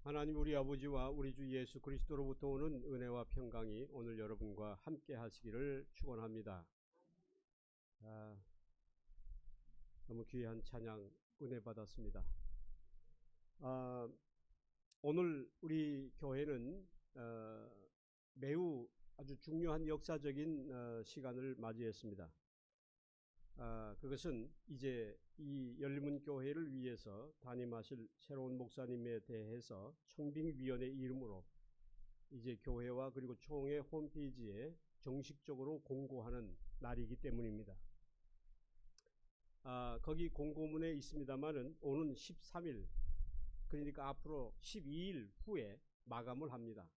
하나님 우리 아버지와 우리 주 예수 그리스도로부터 오는 은혜와 평강이 오늘 여러분과 함께 하시기를 축원합니다. 너무 귀한 찬양 은혜 받았습니다. 오늘 우리 교회는 매우 아주 중요한 역사적인 시간을 맞이했습니다. 그것은 이제 이 열린문 교회를 위해서 담임하실 새로운 목사님에 대해서 청빙위원회 이름으로 이제 교회와 그리고 총회 홈페이지에 정식적으로 공고하는 날이기 때문입니다. 거기 공고문에 있습니다만은 오는 13일, 그러니까 앞으로 12일 후에 마감을 합니다.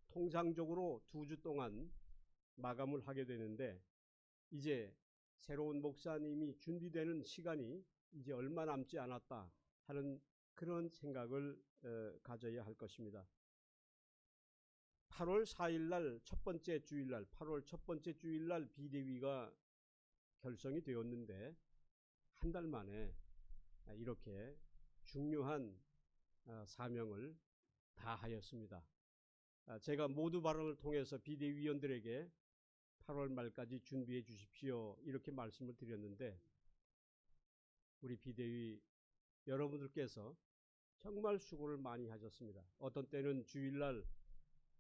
통상적으로 2주 동안 마감을 하게 되는데 이제 새로운 목사님이 준비되는 시간이 이제 얼마 남지 않았다 하는 그런 생각을 가져야 할 것입니다. 8월 4일날 첫 번째 주일날, 8월 첫 번째 주일날 비대위가 결성이 되었는데 한 달 만에 이렇게 중요한 사명을 다하였습니다. 제가 모두 발언을 통해서 비대위원들에게 8월 말까지 준비해 주십시오 이렇게 말씀을 드렸는데 우리 비대위 여러분들께서 정말 수고를 많이 하셨습니다. 어떤 때는 주일날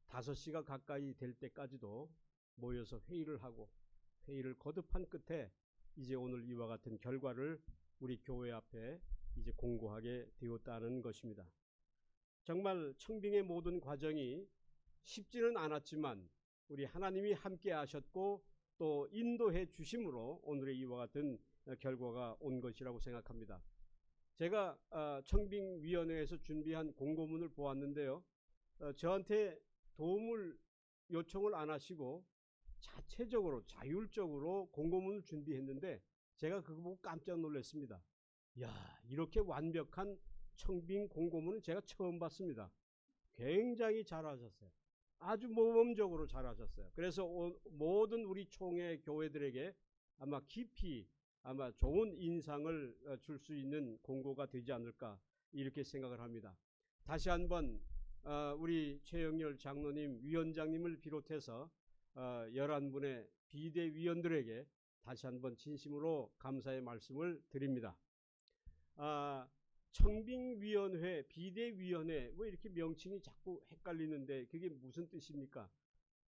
5시가 가까이 될 때까지도 모여서 회의를 하고 회의를 거듭한 끝에 이제 오늘 이와 같은 결과를 우리 교회 앞에 이제 공고하게 되었다는 것입니다. 정말 청빙의 모든 과정이 쉽지는 않았지만 우리 하나님이 함께 하셨고 또 인도해 주심으로 오늘의 이와 같은 결과가 온 것이라고 생각합니다. 제가 청빙위원회에서 준비한 공고문을 보았는데요. 저한테 도움을 요청을 안 하시고 자체적으로 자율적으로 공고문을 준비했는데 제가 그거 보고 깜짝 놀랐습니다. 이렇게 완벽한 청빙 공고문은 제가 처음 봤습니다. 굉장히 잘하셨어요. 아주 모범적으로 잘하셨어요. 그래서 모든 우리 총회 교회들에게 아마 깊이 좋은 인상을 줄 수 있는 공고가 되지 않을까 이렇게 생각을 합니다. 다시 한번 우리 최영렬 장로님, 위원장님을 비롯해서 11분의 비대위원들에게 다시 한번 진심으로 감사의 말씀을 드립니다. 청빙위원회, 비대위원회 왜 이렇게 명칭이 자꾸 헷갈리는데 그게 무슨 뜻입니까?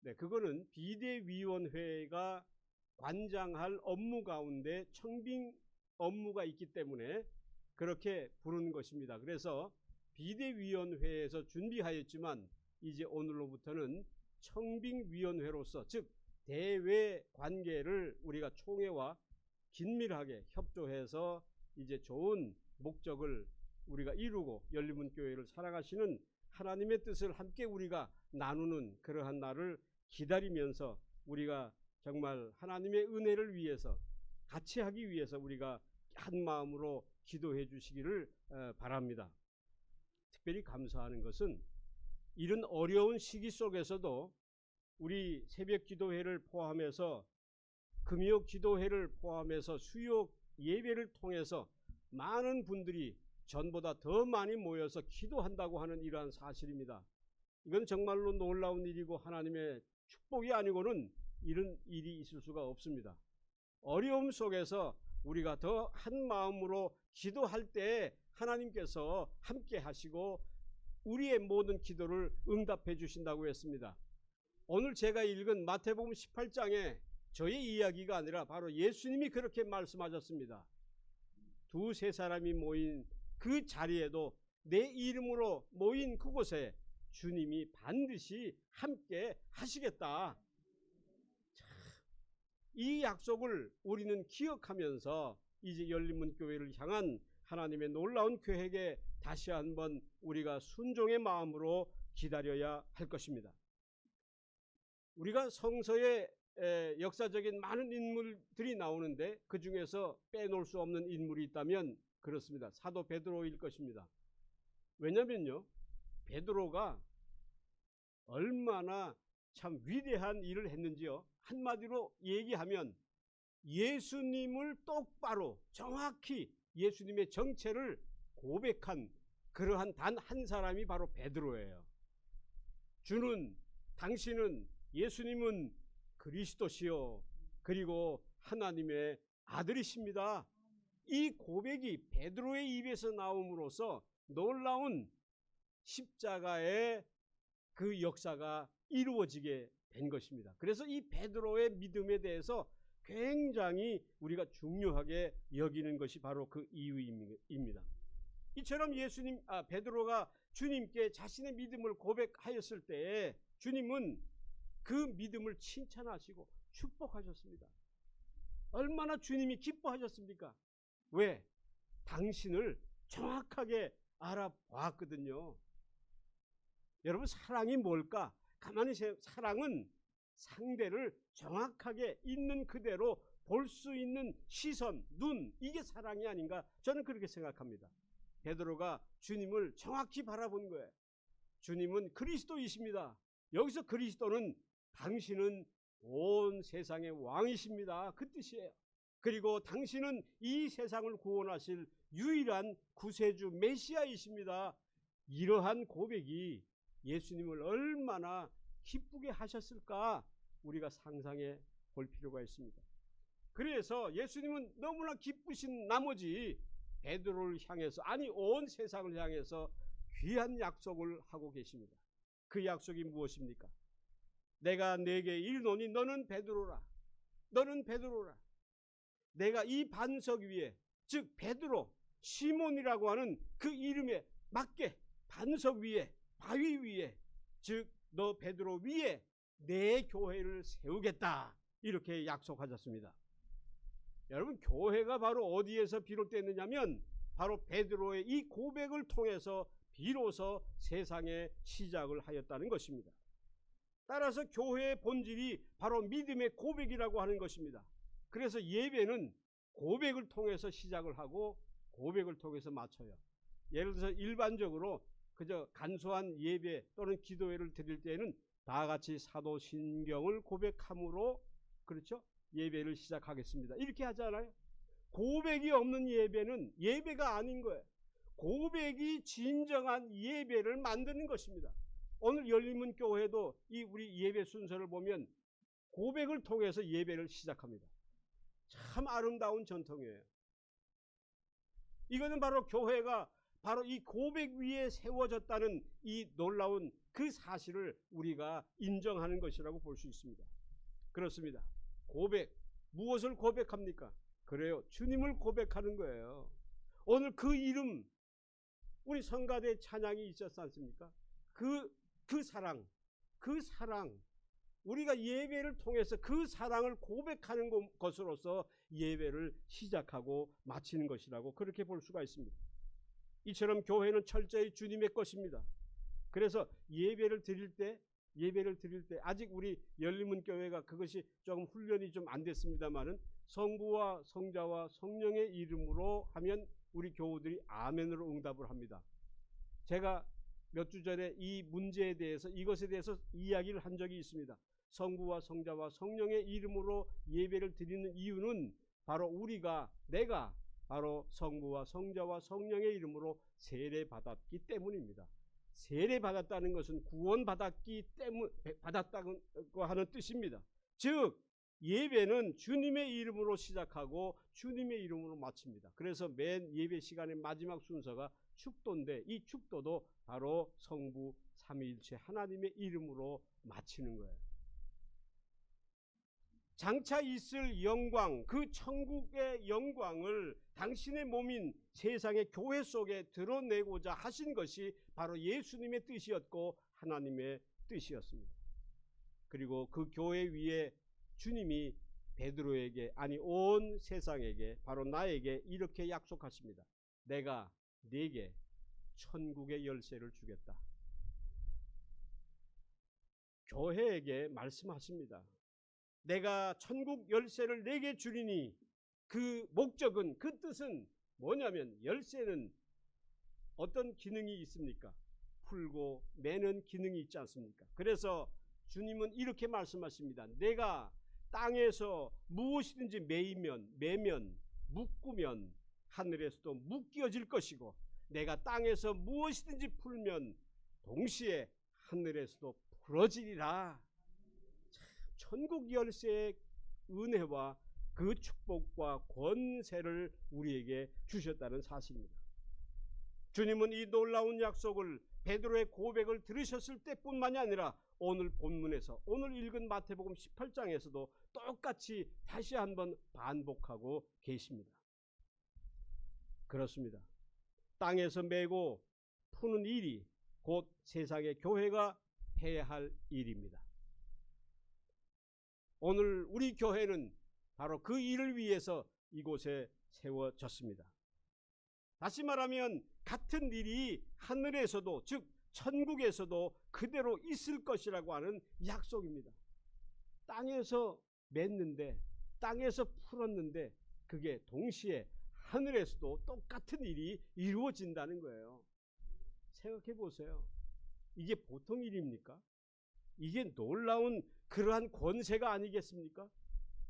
네, 그거는 비대위원회가 관장할 업무 가운데 청빙 업무가 있기 때문에 그렇게 부르는 것입니다. 그래서 비대위원회에서 준비하였지만 이제 오늘로부터는 청빙위원회로서 즉 대외 관계를 우리가 총회와 긴밀하게 협조해서 이제 좋은 목적을 우리가 이루고 열린문 교회를 살아가시는 하나님의 뜻을 함께 우리가 나누는 그러한 날을 기다리면서 우리가 정말 하나님의 은혜를 위해서 같이 하기 위해서 우리가 한 마음으로 기도해 주시기를 바랍니다. 특별히 감사하는 것은 이런 어려운 시기 속에서도 우리 새벽 기도회를 포함해서 금요 기도회를 포함해서 수요 예배를 통해서 많은 분들이 전보다 더 많이 모여서 기도한다고 하는 이러한 사실입니다. 이건 정말로 놀라운 일이고 하나님의 축복이 아니고는 이런 일이 있을 수가 없습니다. 어려움 속에서 우리가 더 한 마음으로 기도할 때 하나님께서 함께 하시고 우리의 모든 기도를 응답해 주신다고 했습니다. 오늘 제가 읽은 마태복음 18장에 저의 이야기가 아니라 바로 예수님이 그렇게 말씀하셨습니다. 2-3 사람이 모인 그 자리에도 내 이름으로 모인 그곳에 주님이 반드시 함께 하시겠다. 이 약속을 우리는 기억하면서 이제 열린문 교회를 향한 하나님의 놀라운 계획에 다시 한번 우리가 순종의 마음으로 기다려야 할 것입니다. 우리가 성서에 역사적인 많은 인물들이 나오는데 그 중에서 빼놓을 수 없는 인물이 있다면 그렇습니다. 사도 베드로일 것입니다. 왜냐면요, 베드로가 얼마나 참 위대한 일을 했는지요. 한마디로 얘기하면 예수님을 똑바로 정확히 예수님의 정체를 고백한 그러한 단 한 사람이 바로 베드로예요. 주는, 당신은, 예수님은 그리스도시요 그리고 하나님의 아들이십니다. 이 고백이 베드로의 입에서 나옴으로써 놀라운 십자가의 그 역사가 이루어지게 된 것입니다. 그래서 이 베드로의 믿음에 대해서 굉장히 우리가 중요하게 여기는 것이 바로 그 이유입니다. 이처럼 베드로가 주님께 자신의 믿음을 고백하였을 때에 주님은 그 믿음을 칭찬하시고 축복하셨습니다. 얼마나 주님이 기뻐하셨습니까? 왜? 당신을 정확하게 알아보았거든요. 여러분, 사랑이 뭘까? 가만히 사랑은 상대를 정확하게 있는 그대로 볼 수 있는 시선, 눈, 이게 사랑이 아닌가? 저는 그렇게 생각합니다. 베드로가 주님을 정확히 바라본 거예요. 주님은 그리스도이십니다. 여기서 그리스도는 당신은 온 세상의 왕이십니다. 그 뜻이에요. 그리고 당신은 이 세상을 구원하실 유일한 구세주 메시아이십니다. 이러한 고백이 예수님을 얼마나 기쁘게 하셨을까 우리가 상상해 볼 필요가 있습니다. 그래서 예수님은 너무나 기쁘신 나머지 베드로를 향해서, 아니 온 세상을 향해서 귀한 약속을 하고 계십니다. 그 약속이 무엇입니까? 내가 네게 이르노니 너는 베드로라. 너는 베드로라. 내가 이 반석 위에, 즉 베드로, 시몬이라고 하는 그 이름에 맞게 반석 위에, 바위 위에, 즉 너 베드로 위에 내 교회를 세우겠다, 이렇게 약속하셨습니다. 여러분, 교회가 바로 어디에서 비롯됐느냐면 바로 베드로의 이 고백을 통해서 비로소 세상의 시작을 하였다는 것입니다. 따라서 교회의 본질이 바로 믿음의 고백이라고 하는 것입니다. 그래서 예배는 고백을 통해서 시작을 하고 고백을 통해서 마쳐요. 예를 들어서 일반적으로 그저 간소한 예배 또는 기도회를 드릴 때에는 다 같이 사도신경을 고백함으로, 그렇죠? 예배를 시작하겠습니다, 이렇게 하잖아요. 고백이 없는 예배는 예배가 아닌 거예요. 고백이 진정한 예배를 만드는 것입니다. 오늘 열린문교회도 이 우리 예배 순서를 보면 고백을 통해서 예배를 시작합니다. 참 아름다운 전통이에요. 이거는 바로 교회가 바로 이 고백 위에 세워졌다는 이 놀라운 그 사실을 우리가 인정하는 것이라고 볼 수 있습니다. 그렇습니다. 고백, 무엇을 고백합니까? 그래요, 주님을 고백하는 거예요. 오늘 그 이름, 우리 성가대 찬양이 있었지 않습니까? 그 사랑, 우리가 예배를 통해서 그 사랑을 고백하는 것으로서 예배를 시작하고 마치는 것이라고 그렇게 볼 수가 있습니다. 이처럼 교회는 철저히 주님의 것입니다. 그래서 예배를 드릴 때 아직 우리 열린문교회가 그것이 조금 훈련이 좀 안 됐습니다만은 성부와 성자와 성령의 이름으로 하면 우리 교우들이 아멘으로 응답을 합니다. 제가 몇 주 전에 이 문제에 대해서, 이것에 대해서 이야기를 한 적이 있습니다. 성부와 성자와 성령의 이름으로 예배를 드리는 이유는 바로 내가 바로 성부와 성자와 성령의 이름으로 세례받았기 때문입니다. 세례받았다는 것은 받았다고 하는 뜻입니다. 즉 예배는 주님의 이름으로 시작하고 주님의 이름으로 마칩니다. 그래서 맨 예배 시간의 마지막 순서가 축도인데, 이 축도도 바로 성부 삼위일체 하나님의 이름으로 마치는 거예요. 장차 있을 영광, 그 천국의 영광을 당신의 몸인 세상의 교회 속에 드러내고자 하신 것이 바로 예수님의 뜻이었고 하나님의 뜻이었습니다. 그리고 그 교회 위에 주님이 베드로에게, 아니 온 세상에게, 바로 나에게 이렇게 약속하십니다. 내가 네게 천국의 열쇠를 주겠다. 교회에게 말씀하십니다. 내가 천국 열쇠를 네게 주리니, 그 목적은, 그 뜻은 뭐냐면, 열쇠는 어떤 기능이 있습니까? 풀고 매는 기능이 있지 않습니까? 그래서 주님은 이렇게 말씀하십니다. 내가 땅에서 무엇이든지 매면, 묶으면 하늘에서도 묶여질 것이고, 내가 땅에서 무엇이든지 풀면 동시에 하늘에서도 풀어지리라. 천국 열쇠의 은혜와 그 축복과 권세를 우리에게 주셨다는 사실입니다. 주님은 이 놀라운 약속을 베드로의 고백을 들으셨을 때뿐만이 아니라 오늘 본문에서 오늘 읽은 마태복음 18장에서도 똑같이 다시 한번 반복하고 계십니다. 그렇습니다. 땅에서 메고 푸는 일이 곧 세상의 교회가 해야 할 일입니다. 오늘 우리 교회는 바로 그 일을 위해서 이곳에 세워졌습니다. 다시 말하면 같은 일이 하늘에서도, 즉 천국에서도 그대로 있을 것이라고 하는 약속입니다. 땅에서 맺는데, 땅에서 풀었는데 그게 동시에 하늘에서도 똑같은 일이 이루어진다는 거예요. 생각해 보세요. 이게 보통 일입니까? 이게 놀라운 그러한 권세가 아니겠습니까?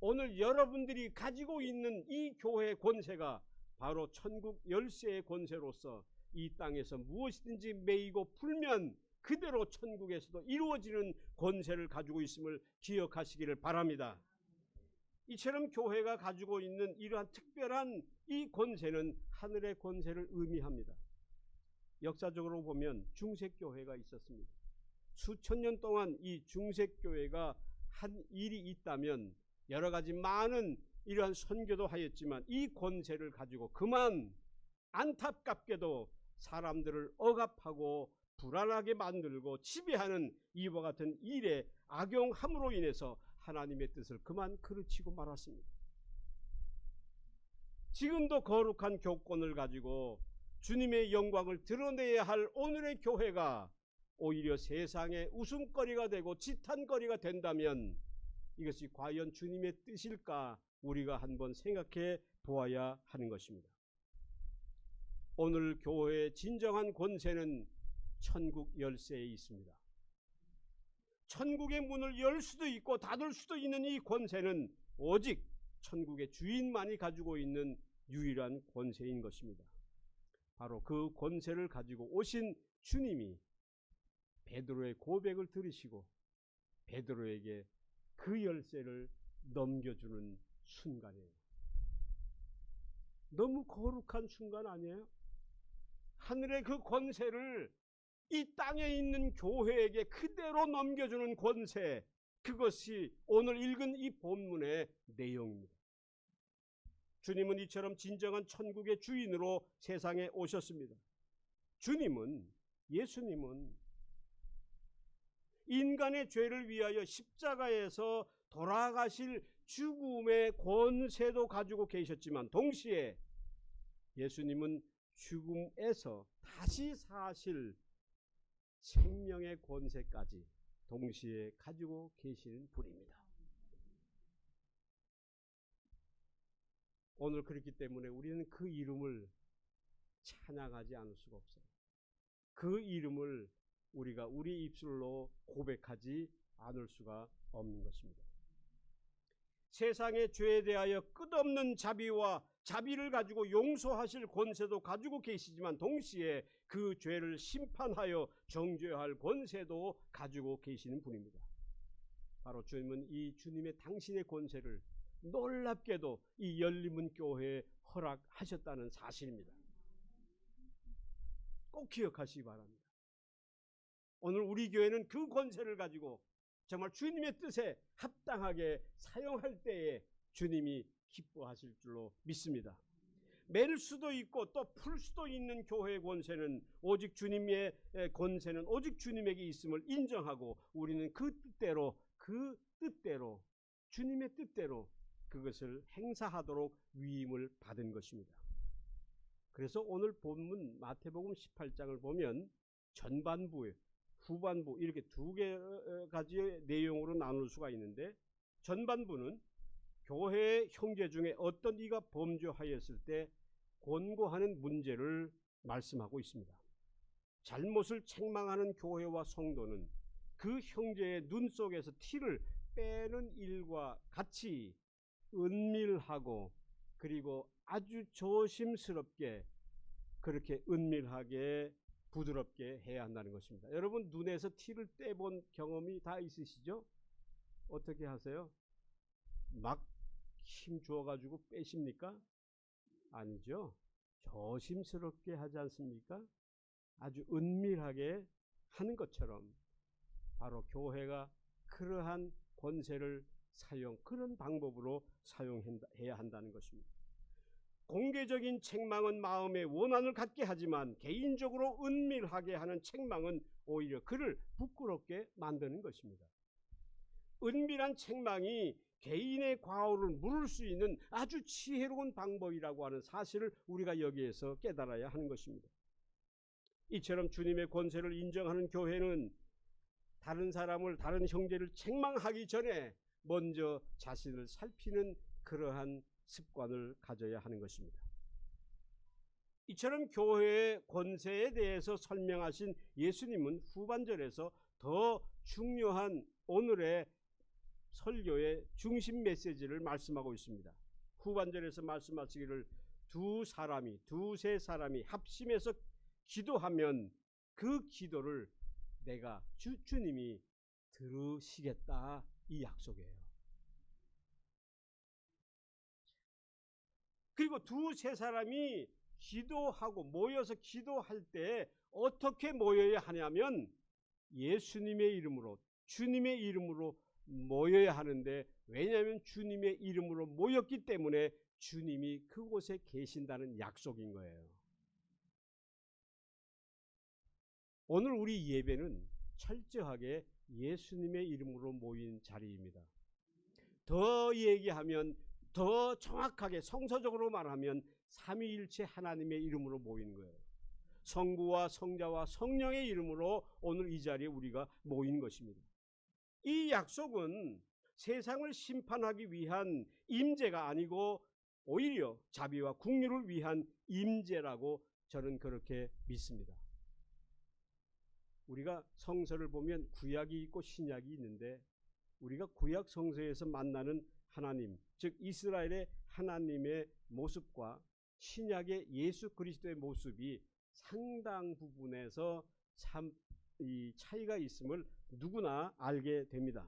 오늘 여러분들이 가지고 있는 이 교회의 권세가 바로 천국 열쇠의 권세로서 이 땅에서 무엇이든지 메이고 풀면 그대로 천국에서도 이루어지는 권세를 가지고 있음을 기억하시기를 바랍니다. 이처럼 교회가 가지고 있는 이러한 특별한 이 권세는 하늘의 권세를 의미합니다. 역사적으로 보면 중세교회가 있었습니다. 수천 년 동안 이 중세교회가 한 일이 있다면 여러 가지 많은 이러한 선교도 하였지만 이 권세를 가지고 그만 안타깝게도 사람들을 억압하고 불안하게 만들고 지배하는 이와 같은 일에 악용함으로 인해서 하나님의 뜻을 그만 그르치고 말았습니다. 지금도 거룩한 교권을 가지고 주님의 영광을 드러내야 할 오늘의 교회가 오히려 세상의 웃음거리가 되고 지탄거리가 된다면 이것이 과연 주님의 뜻일까 우리가 한번 생각해 보아야 하는 것입니다. 오늘 교회의 진정한 권세는 천국 열쇠에 있습니다. 천국의 문을 열 수도 있고 닫을 수도 있는 이 권세는 오직 천국의 주인만이 가지고 있는 유일한 권세인 것입니다. 바로 그 권세를 가지고 오신 주님이 베드로의 고백을 들으시고 베드로에게 그 열쇠를 넘겨주는 순간이에요. 너무 거룩한 순간 아니에요? 하늘의 그 권세를 이 땅에 있는 교회에게 그대로 넘겨주는 권세, 그것이 오늘 읽은 이 본문의 내용입니다. 주님은 이처럼 진정한 천국의 주인으로 세상에 오셨습니다. 예수님은 인간의 죄를 위하여 십자가에서 돌아가실 죽음의 권세도 가지고 계셨지만 동시에 예수님은 죽음에서 다시 사실 생명의 권세까지 동시에 가지고 계시는 분입니다. 오늘 그렇기 때문에 우리는 그 이름을 찬양하지 않을 수가 없어요. 그 이름을 우리가 우리 입술로 고백하지 않을 수가 없는 것입니다. 세상의 죄에 대하여 끝없는 자비와 자비를 가지고 용서하실 권세도 가지고 계시지만 동시에 그 죄를 심판하여 정죄할 권세도 가지고 계시는 분입니다. 바로 주님은 이 주님의 당신의 권세를 놀랍게도 이 열림문 교회에 허락하셨다는 사실입니다. 꼭 기억하시기 바랍니다. 오늘 우리 교회는 그 권세를 가지고 정말 주님의 뜻에 합당하게 사용할 때에 주님이 기뻐하실 줄로 믿습니다. 맬 수도 있고 또 풀 수도 있는 교회의 권세는 오직 주님의 권세는 오직 주님에게 있음을 인정하고 우리는 그 뜻대로 주님의 뜻대로 그것을 행사하도록 위임을 받은 것입니다. 그래서 오늘 본문 마태복음 18장을 보면 전반부, 후반부 이렇게 두 가지의 내용으로 나눌 수가 있는데 전반부는 교회의 형제 중에 어떤 이가 범죄하였을 때 권고하는 문제를 말씀하고 있습니다. 잘못을 책망하는 교회와 성도는 그 형제의 눈 속에서 티를 빼는 일과 같이 은밀하고 그리고 아주 조심스럽게 그렇게 은밀하게 부드럽게 해야 한다는 것입니다. 여러분 눈에서 티를 떼본 경험이 다 있으시죠? 어떻게 하세요? 막 힘 주어가지고 빼십니까? 아니죠. 조심스럽게 하지 않습니까? 아주 은밀하게 하는 것처럼 바로 교회가 그러한 권세를 그런 방법으로 사용해야 한다는 것입니다. 공개적인 책망은 마음의 원한을 갖게 하지만 개인적으로 은밀하게 하는 책망은 오히려 그를 부끄럽게 만드는 것입니다. 은밀한 책망이 개인의 과오를 물을 수 있는 아주 지혜로운 방법이라고 하는 사실을 우리가 여기에서 깨달아야 하는 것입니다. 이처럼 주님의 권세를 인정하는 교회는 다른 사람을, 다른 형제를 책망하기 전에 먼저 자신을 살피는 그러한 습관을 가져야 하는 것입니다. 이처럼 교회의 권세에 대해서 설명하신 예수님은 후반절에서 더 중요한 오늘의 설교의 중심 메시지를 말씀하고 있습니다. 후반절에서 말씀하시기를 두세 사람이 합심해서 기도하면 그 기도를 내가 주님이 들으시겠다, 이 약속이에요. 그리고 두세 사람이 기도하고 모여서 기도할 때 어떻게 모여야 하냐면 예수님의 이름으로, 주님의 이름으로 모여야 하는데, 왜냐하면 주님의 이름으로 모였기 때문에 주님이 그곳에 계신다는 약속인 거예요. 오늘 우리 예배는 철저하게 예수님의 이름으로 모인 자리입니다. 더 얘기하면, 더 정확하게 성서적으로 말하면 삼위일체 하나님의 이름으로 모인 거예요. 성부와 성자와 성령의 이름으로 오늘 이 자리에 우리가 모인 것입니다. 이 약속은 세상을 심판하기 위한 임재가 아니고 오히려 자비와 긍휼을 위한 임재라고 저는 그렇게 믿습니다. 우리가 성서를 보면 구약이 있고 신약이 있는데, 우리가 구약 성서에서 만나는 하나님, 즉 이스라엘의 하나님의 모습과 신약의 예수 그리스도의 모습이 상당 부분에서 참 이 차이가 있음을 누구나 알게 됩니다.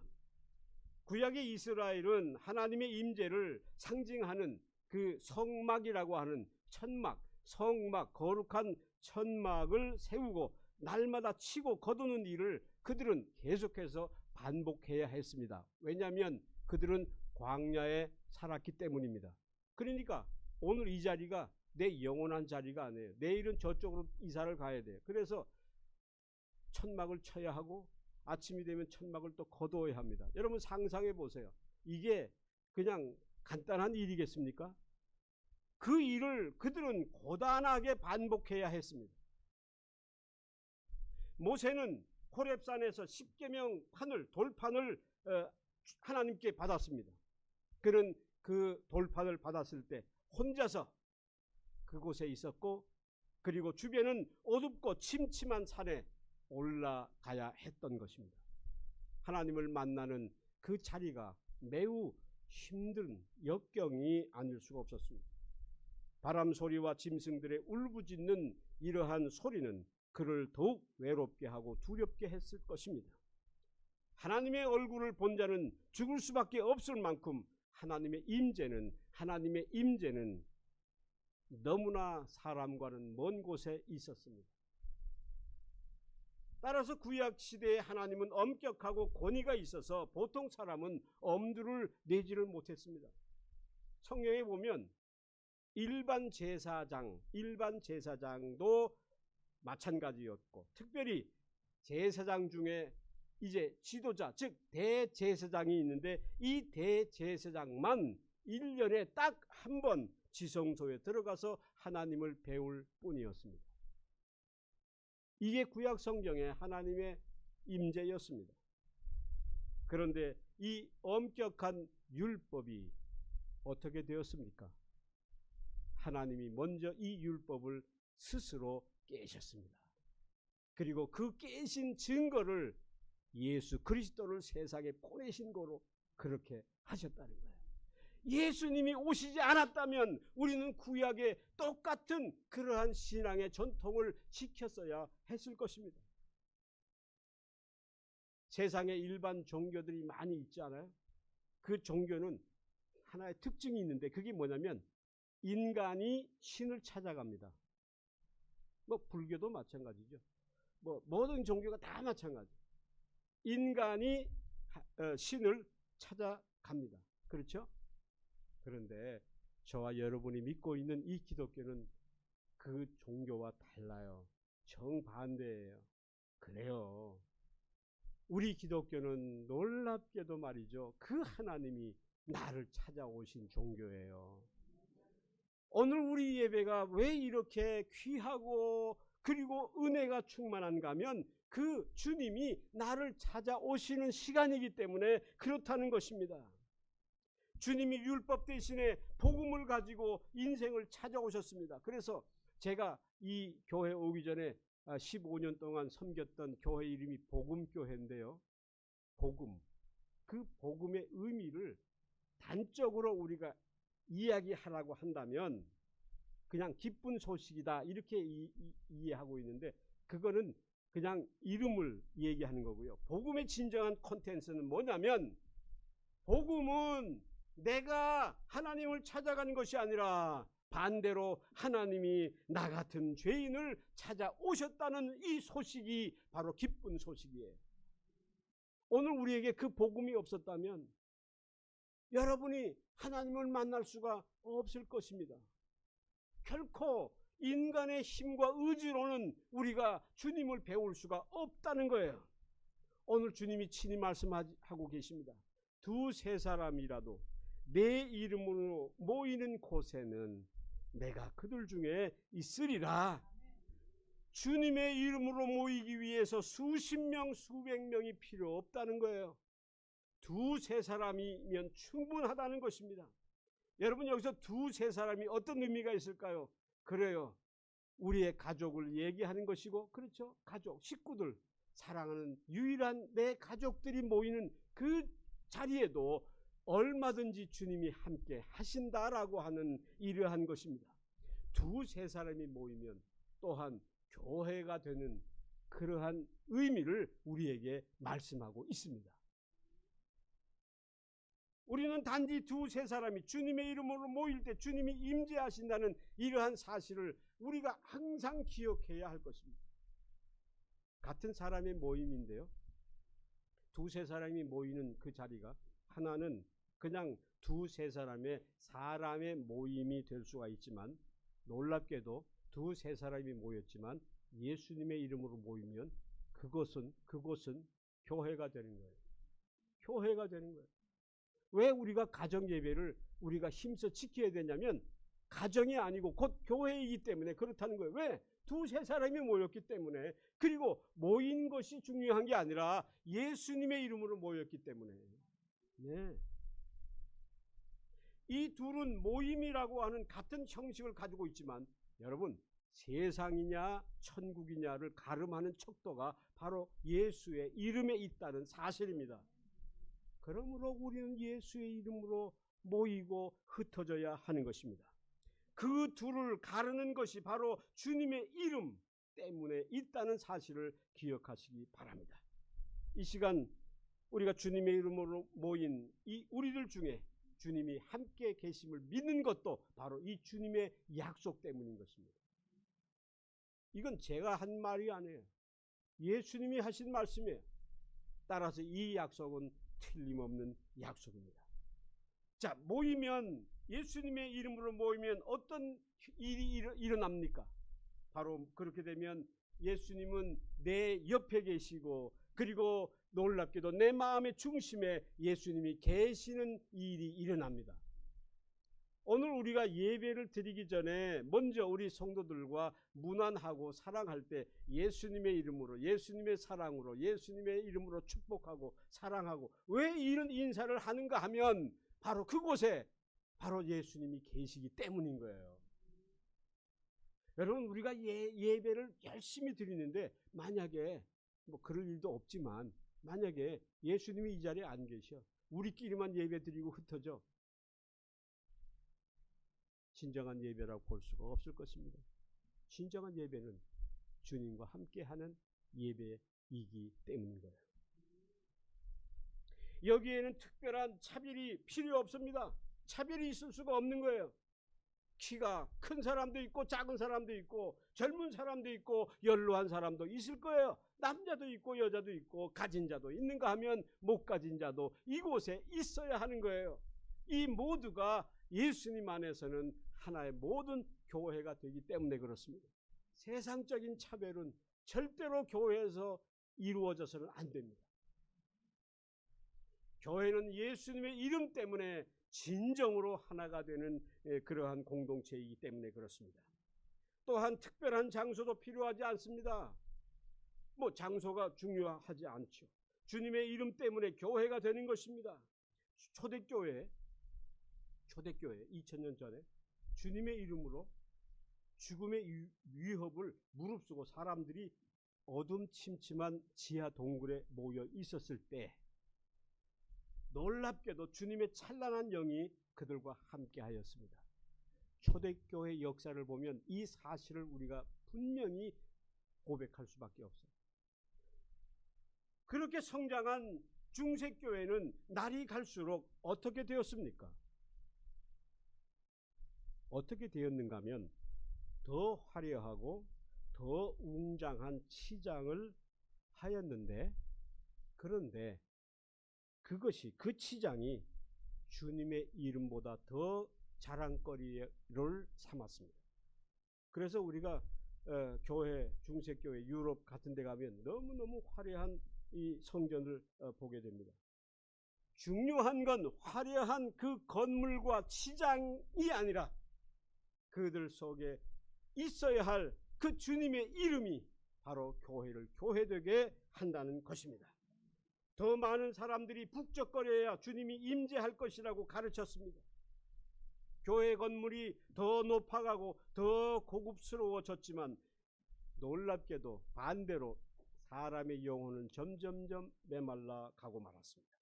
구약의 이스라엘은 하나님의 임재를 상징하는 그 성막이라고 하는 천막, 성막, 거룩한 천막을 세우고 날마다 치고 거두는 일을 그들은 계속해서 반복해야 했습니다. 왜냐하면 그들은 광야에 살았기 때문입니다. 그러니까 오늘 이 자리가 내 영원한 자리가 아니에요. 내일은 저쪽으로 이사를 가야 돼요. 그래서 천막을 쳐야 하고 아침이 되면 천막을 또 거두어야 합니다. 여러분 상상해 보세요. 이게 그냥 간단한 일이겠습니까? 그 일을 그들은 고단하게 반복해야 했습니다. 모세는 호렙산에서 십계명 판을, 돌판을 하나님께 받았습니다. 그는 그 돌판을 받았을 때 혼자서 그곳에 있었고, 그리고 주변은 어둡고 침침한 산에 올라가야 했던 것입니다. 하나님을 만나는 그 자리가 매우 힘든 역경이 아닐 수가 없었습니다. 바람 소리와 짐승들의 울부짖는 이러한 소리는 그를 더욱 외롭게 하고 두렵게 했을 것입니다. 하나님의 얼굴을 본 자는 죽을 수밖에 없을 만큼 하나님의 임재는 너무나 사람과는 먼 곳에 있었습니다. 따라서 구약 시대의 하나님은 엄격하고 권위가 있어서 보통 사람은 엄두를 내지를 못했습니다. 성경에 보면 일반 제사장도 마찬가지였고, 특별히 제사장 중에 이제 지도자, 즉 대제사장이 있는데 이 대제사장만 1년에 딱 한 번 지성소에 들어가서 하나님을 배울 뿐이었습니다. 이게 구약 성경의 하나님의 임재였습니다. 그런데 이 엄격한 율법이 어떻게 되었습니까? 하나님이 먼저 이 율법을 스스로 깨셨습니다. 그리고 그 깨신 증거를 예수 그리스도를 세상에 보내신 거로 그렇게 하셨다는 거예요. 예수님이 오시지 않았다면 우리는 구약의 똑같은 그러한 신앙의 전통을 지켰어야 했을 것입니다. 세상에 일반 종교들이 많이 있지 않아요? 그 종교는 하나의 특징이 있는데 그게 뭐냐면 인간이 신을 찾아갑니다. 뭐 불교도 마찬가지죠. 뭐 모든 종교가 다 마찬가지. 인간이 신을 찾아갑니다. 그렇죠? 그런데 저와 여러분이 믿고 있는 이 기독교는 그 종교와 달라요. 정반대예요. 그래요. 우리 기독교는 놀랍게도 말이죠. 그 하나님이 나를 찾아오신 종교예요. 오늘 우리 예배가 왜 이렇게 귀하고 그리고 은혜가 충만한가 하면 그 주님이 나를 찾아오시는 시간이기 때문에 그렇다는 것입니다. 주님이 율법 대신에 복음을 가지고 인생을 찾아오셨습니다. 그래서 제가 이 교회 오기 전에 15년 동안 섬겼던 교회 이름이 복음교회인데요. 복음. 그 복음의 의미를 단적으로 우리가 이야기하라고 한다면 그냥 기쁜 소식이다 이렇게 이해하고 있는데 그거는 그냥 이름을 얘기하는 거고요. 복음의 진정한 콘텐츠는 뭐냐면 복음은 내가 하나님을 찾아가는 것이 아니라 반대로 하나님이 나 같은 죄인을 찾아오셨다는 이 소식이 바로 기쁜 소식이에요. 오늘 우리에게 그 복음이 없었다면 여러분이 하나님을 만날 수가 없을 것입니다. 결코 인간의 힘과 의지로는 우리가 주님을 배울 수가 없다는 거예요. 오늘 주님이 친히 말씀하고 계십니다. 두세 사람이라도 내 이름으로 모이는 곳에는 내가 그들 중에 있으리라. 주님의 이름으로 모이기 위해서 수십 명, 수백 명이 필요 없다는 거예요. 두세 사람이면 충분하다는 것입니다. 여러분 여기서 두세 사람이 어떤 의미가 있을까요? 그래요. 우리의 가족을 얘기하는 것이고 그렇죠. 가족, 식구들, 사랑하는 유일한 내 가족들이 모이는 그 자리에도 얼마든지 주님이 함께 하신다라고 하는 이러한 것입니다. 두세 사람이 모이면 또한 교회가 되는 그러한 의미를 우리에게 말씀하고 있습니다. 우리는 단지 두세 사람이 주님의 이름으로 모일 때 주님이 임재하신다는 이러한 사실을 우리가 항상 기억해야 할 것입니다. 같은 사람의 모임인데요. 두세 사람이 모이는 그 자리가 하나는 그냥 두세 사람의 모임이 될 수가 있지만 놀랍게도 두세 사람이 모였지만 예수님의 이름으로 모이면 그곳은 교회가 되는 거예요. 교회가 되는 거예요. 왜 우리가 가정 예배를 우리가 힘써 지켜야 되냐면 가정이 아니고 곧 교회이기 때문에 그렇다는 거예요. 왜? 두세 사람이 모였기 때문에. 그리고 모인 것이 중요한 게 아니라 예수님의 이름으로 모였기 때문에. 네. 이 둘은 모임이라고 하는 같은 형식을 가지고 있지만 여러분 세상이냐 천국이냐를 가름하는 척도가 바로 예수의 이름에 있다는 사실입니다. 그러므로 우리는 예수의 이름으로 모이고 흩어져야 하는 것입니다. 그 둘을 가르는 것이 바로 주님의 이름 때문에 있다는 사실을 기억하시기 바랍니다. 이 시간 우리가 주님의 이름으로 모인 이 우리들 중에 주님이 함께 계심을 믿는 것도 바로 이 주님의 약속 때문인 것입니다. 이건 제가 한 말이 아니에요. 예수님이 하신 말씀이에요. 따라서 이 약속은 틀림없는 약속입니다. 자, 모이면 예수님의 이름으로 모이면 어떤 일이 일어납니까? 바로 그렇게 되면 예수님은 내 옆에 계시고 그리고 놀랍게도 내 마음의 중심에 예수님이 계시는 일이 일어납니다. 오늘 우리가 예배를 드리기 전에 먼저 우리 성도들과 문안하고 사랑할 때 예수님의 이름으로 예수님의 사랑으로 예수님의 이름으로 축복하고 사랑하고 왜 이런 인사를 하는가 하면 바로 그곳에 바로 예수님이 계시기 때문인 거예요. 여러분 우리가 예배를 열심히 드리는데 만약에 뭐 그럴 일도 없지만 만약에 예수님이 이 자리에 안 계셔 우리끼리만 예배 드리고 흩어져 진정한 예배라고 볼 수가 없을 것입니다. 진정한 예배는 주님과 함께하는 예배이기 때문인 거예요. 여기에는 특별한 차별이 필요 없습니다. 차별이 있을 수가 없는 거예요. 키가 큰 사람도 있고 작은 사람도 있고 젊은 사람도 있고 연로한 사람도 있을 거예요. 남자도 있고 여자도 있고 가진 자도 있는가 하면 못 가진 자도 이곳에 있어야 하는 거예요. 이 모두가 예수님 안에서는 하나의 모든 교회가 되기 때문에 그렇습니다. 세상적인 차별은 절대로 교회에서 이루어져서는 안 됩니다. 교회는 예수님의 이름 때문에 진정으로 하나가 되는 그러한 공동체이기 때문에 그렇습니다. 또한 특별한 장소도 필요하지 않습니다. 장소가 중요하지 않죠. 주님의 이름 때문에 교회가 되는 것입니다. 초대교회 2000년 전에 주님의 이름으로 죽음의 위협을 무릅쓰고 사람들이 어둠침침한 지하 동굴에 모여 있었을 때 놀랍게도 주님의 찬란한 영이 그들과 함께 하였습니다. 초대교회 역사를 보면 이 사실을 우리가 분명히 고백할 수밖에 없어요. 그렇게 성장한 중세교회는 날이 갈수록 어떻게 되었습니까? 어떻게 되었는가 하면 더 화려하고 더 웅장한 치장을 하였는데, 그런데 그 치장이 주님의 이름보다 더 자랑거리를 삼았습니다. 그래서 우리가 중세교회 유럽 같은 데 가면 너무너무 화려한 이 성전을 보게 됩니다. 중요한 건 화려한 그 건물과 치장이 아니라 그들 속에 있어야 할 그 주님의 이름이 바로 교회를 교회되게 한다는 것입니다. 더 많은 사람들이 북적거려야 주님이 임재할 것이라고 가르쳤습니다. 교회 건물이 더 높아가고 더 고급스러워졌지만 놀랍게도 반대로 사람의 영혼은 점점점 메말라 가고 말았습니다.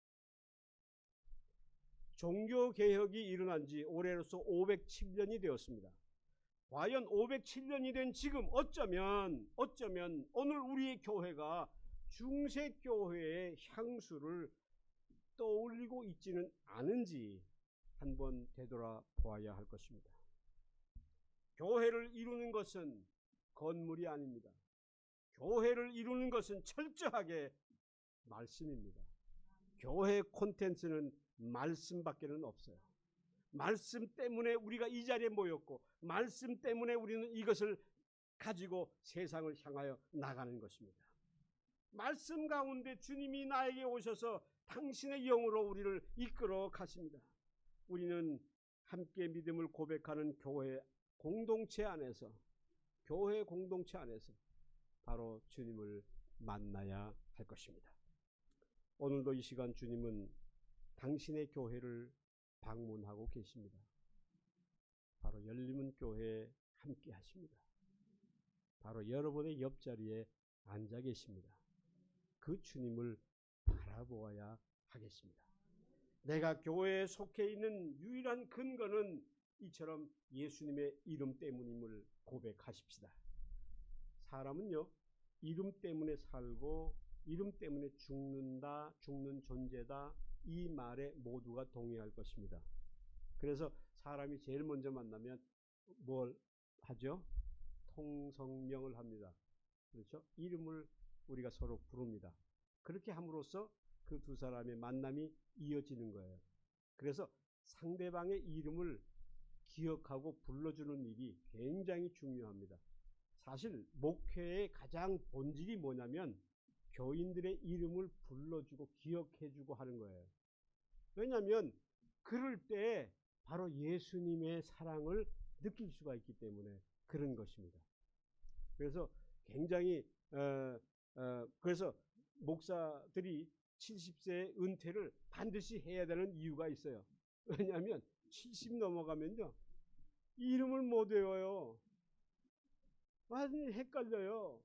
종교개혁이 일어난 지 올해로서 507년이 되었습니다. 과연 507년이 된 지금 어쩌면 오늘 우리의 교회가 중세교회의 향수를 떠올리고 있지는 않은지 한번 되돌아보아야 할 것입니다. 교회를 이루는 것은 건물이 아닙니다. 교회를 이루는 것은 철저하게 말씀입니다. 교회 콘텐츠는 말씀밖에는 없어요. 말씀 때문에 우리가 이 자리에 모였고 말씀 때문에 우리는 이것을 가지고 세상을 향하여 나가는 것입니다. 말씀 가운데 주님이 나에게 오셔서 당신의 영으로 우리를 이끌어 가십니다. 우리는 함께 믿음을 고백하는 교회 공동체 안에서 바로 주님을 만나야 할 것입니다. 오늘도 이 시간 주님은 당신의 교회를 방문하고 계십니다. 바로 열림은 교회에 함께 하십니다. 바로 여러분의 옆자리에 앉아 계십니다. 그 주님을 바라보아야 하겠습니다. 내가 교회에 속해 있는 유일한 근거는 이처럼 예수님의 이름 때문임을 고백하십시다. 사람은요, 이름 때문에 살고 이름 때문에 죽는 존재다, 이 말에 모두가 동의할 것입니다. 그래서 사람이 제일 먼저 만나면 뭘 하죠? 통성명을 합니다. 그렇죠? 이름을 우리가 서로 부릅니다. 그렇게 함으로써 그 두 사람의 만남이 이어지는 거예요. 그래서 상대방의 이름을 기억하고 불러주는 일이 굉장히 중요합니다. 사실 목회의 가장 본질이 뭐냐면 교인들의 이름을 불러주고 기억해주고 하는 거예요. 왜냐하면 그럴 때 바로 예수님의 사랑을 느낄 수가 있기 때문에 그런 것입니다. 그래서 굉장히 그래서 목사들이 70세 은퇴를 반드시 해야 되는 이유가 있어요. 왜냐하면 70 넘어가면요, 이름을 못 외워요. 완전히 헷갈려요.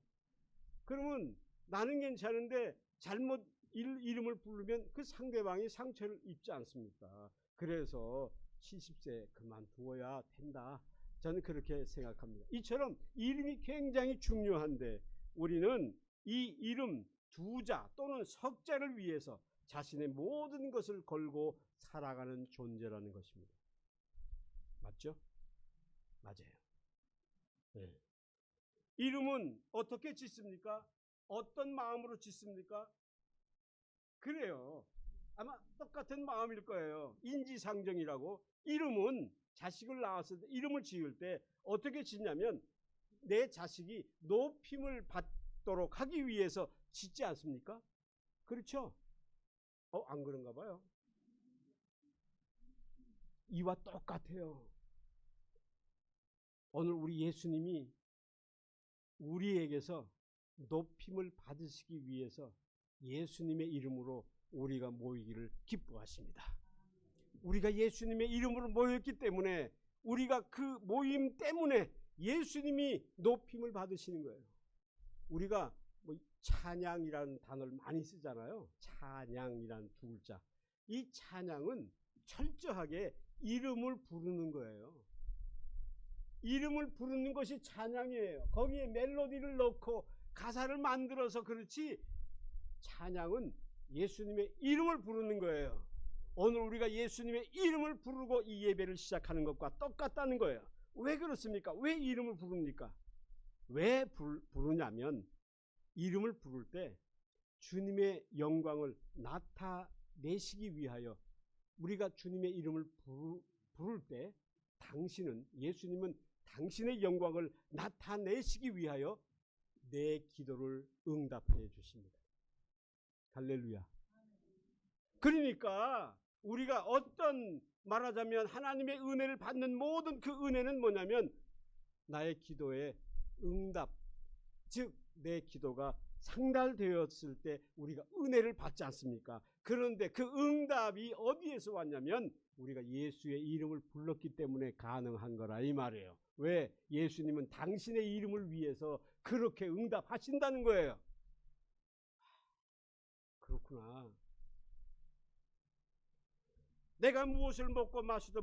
그러면 나는 괜찮은데 잘못 이름을 부르면 그 상대방이 상처를 입지 않습니까? 그래서 70세 그만두어야 된다. 저는 그렇게 생각합니다. 이처럼 이름이 굉장히 중요한데 우리는 이 이름 두자 또는 석자를 위해서 자신의 모든 것을 걸고 살아가는 존재라는 것입니다. 맞죠? 맞아요. 네. 이름은 어떻게 짓습니까? 어떤 마음으로 짓습니까? 그래요. 아마 똑같은 마음일 거예요. 인지상정이라고. 이름은 자식을 낳았을 때 이름을 지을 때 어떻게 짓냐면 내 자식이 높임을 받도록 하기 위해서 짓지 않습니까? 그렇죠? 안 그런가 봐요. 이와 똑같아요. 오늘 우리 예수님이 우리에게서 높임을 받으시기 위해서 예수님의 이름으로 우리가 모이기를 기뻐하십니다. 우리가 예수님의 이름으로 모였기 때문에 우리가 그 모임 때문에 예수님이 높임을 받으시는 거예요. 우리가 찬양이라는 단어를 많이 쓰잖아요. 찬양이라는 두 글자. 이 찬양은 철저하게 이름을 부르는 거예요. 이름을 부르는 것이 찬양이에요. 거기에 멜로디를 넣고 가사를 만들어서 그렇지 찬양은 예수님의 이름을 부르는 거예요. 오늘 우리가 예수님의 이름을 부르고 이 예배를 시작하는 것과 똑같다는 거예요. 왜 그렇습니까? 왜 이름을 부릅니까? 왜 부르냐면 이름을 부를 때 주님의 영광을 나타내시기 위하여 우리가 주님의 이름을 부를 때 예수님은 당신의 영광을 나타내시기 위하여 내 기도를 응답해 주십니다. 할렐루야. 그러니까 우리가 말하자면 하나님의 은혜를 받는 모든 그 은혜는 뭐냐면 나의 기도의 응답, 즉 내 기도가 상달되었을 때 우리가 은혜를 받지 않습니까? 그런데 그 응답이 어디에서 왔냐면 우리가 예수의 이름을 불렀기 때문에 가능한 거라 이 말이에요. 왜? 예수님은 당신의 이름을 위해서 그렇게 응답하신다는 거예요. 그렇구나. 내가 무엇을 먹고 마시든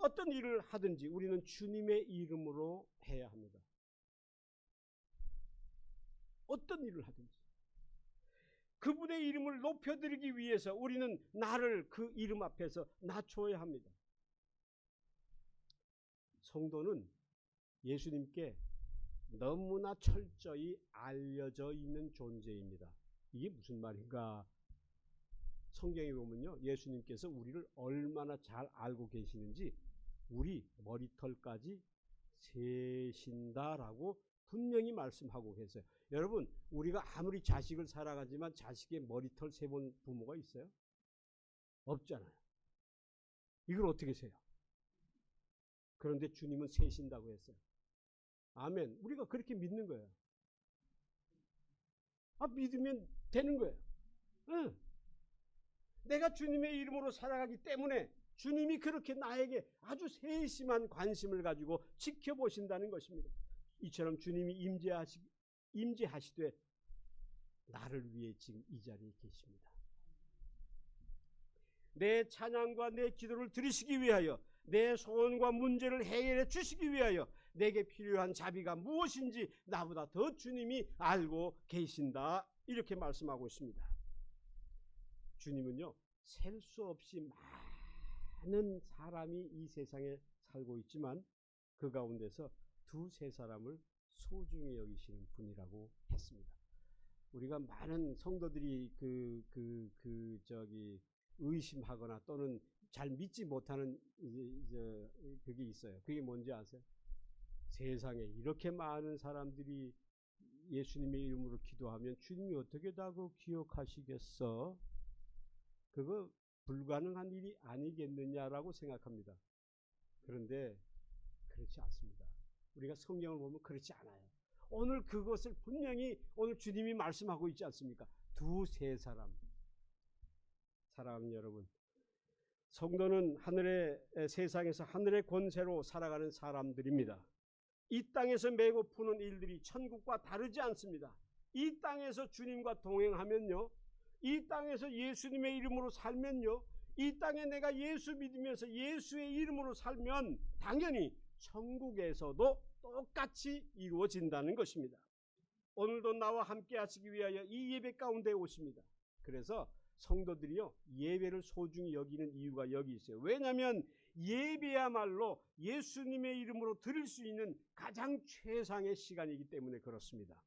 어떤 일을 하든지 우리는 주님의 이름으로 해야 합니다. 어떤 일을 하든지 그분의 이름을 높여드리기 위해서 우리는 나를 그 이름 앞에서 낮춰야 합니다. 성도는 예수님께 너무나 철저히 알려져 있는 존재입니다. 이게 무슨 말인가? 성경에 보면요, 예수님께서 우리를 얼마나 잘 알고 계시는지 우리 머리털까지 세신다라고 분명히 말씀하고 계세요. 여러분, 우리가 아무리 자식을 사랑하지만 자식의 머리털 세본 부모가 있어요? 없잖아요. 이걸 어떻게 세요? 그런데 주님은 세신다고 했어요. 아멘. 우리가 그렇게 믿는 거예요. 믿으면 되는 거예요. 응. 내가 주님의 이름으로 살아가기 때문에 주님이 그렇게 나에게 아주 세심한 관심을 가지고 지켜보신다는 것입니다. 이처럼 주님이 임재하시되 나를 위해 지금 이 자리에 계십니다. 내 찬양과 내 기도를 들으시기 위하여 내 소원과 문제를 해결해 주시기 위하여 내게 필요한 자비가 무엇인지 나보다 더 주님이 알고 계신다. 이렇게 말씀하고 있습니다. 주님은요, 셀 수 없이 많은 사람이 이 세상에 살고 있지만 그 가운데서 두세 사람을 소중히 여기시는 분이라고 했습니다. 우리가 많은 성도들이 의심하거나 또는 잘 믿지 못하는 그게 있어요. 그게 뭔지 아세요? 세상에 이렇게 많은 사람들이 예수님의 이름으로 기도하면 주님이 어떻게 다 그거 기억하시겠어? 그거 불가능한 일이 아니겠느냐라고 생각합니다. 그런데 그렇지 않습니다. 우리가 성경을 보면 그렇지 않아요. 오늘 그것을 분명히 오늘 주님이 말씀하고 있지 않습니까? 두세 사람. 사랑하는 여러분, 성도는 세상에서 하늘의 권세로 살아가는 사람들입니다. 이 땅에서 메고 푸는 일들이 천국과 다르지 않습니다. 이 땅에서 주님과 동행하면요, 이 땅에서 예수님의 이름으로 살면요, 이 땅에 내가 예수 믿으면서 예수의 이름으로 살면 당연히 천국에서도 똑같이 이루어진다는 것입니다. 오늘도 나와 함께 하시기 위하여 이 예배 가운데 오십니다. 그래서 성도들이요, 예배를 소중히 여기는 이유가 여기 있어요. 왜냐하면 예배야말로 예수님의 이름으로 드릴 수 있는 가장 최상의 시간이기 때문에 그렇습니다.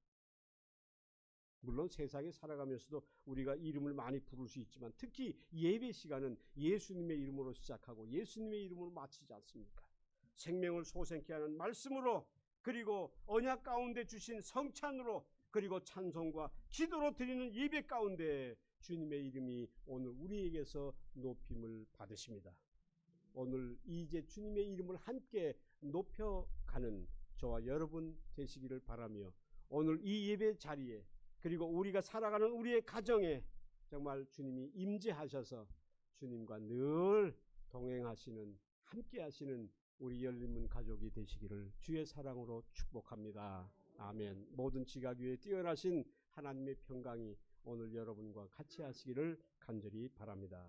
물론 세상에 살아가면서도 우리가 이름을 많이 부를 수 있지만 특히 예배 시간은 예수님의 이름으로 시작하고 예수님의 이름으로 마치지 않습니까? 생명을 솟게 하는 말씀으로, 그리고 언약 가운데 주신 성찬으로, 그리고 찬송과 기도로 드리는 예배 가운데 주님의 이름이 오늘 우리에게서 높임을 받으십니다. 오늘 이제 주님의 이름을 함께 높여가는 저와 여러분 되시기를 바라며, 오늘 이 예배 자리에, 그리고 우리가 살아가는 우리의 가정에 정말 주님이 임재하셔서 주님과 늘 동행하시는, 함께 하시는 우리 열린문 가족이 되시기를 주의 사랑으로 축복합니다. 아멘. 모든 지각 위에 뛰어나신 하나님의 평강이 오늘 여러분과 같이 하시기를 간절히 바랍니다.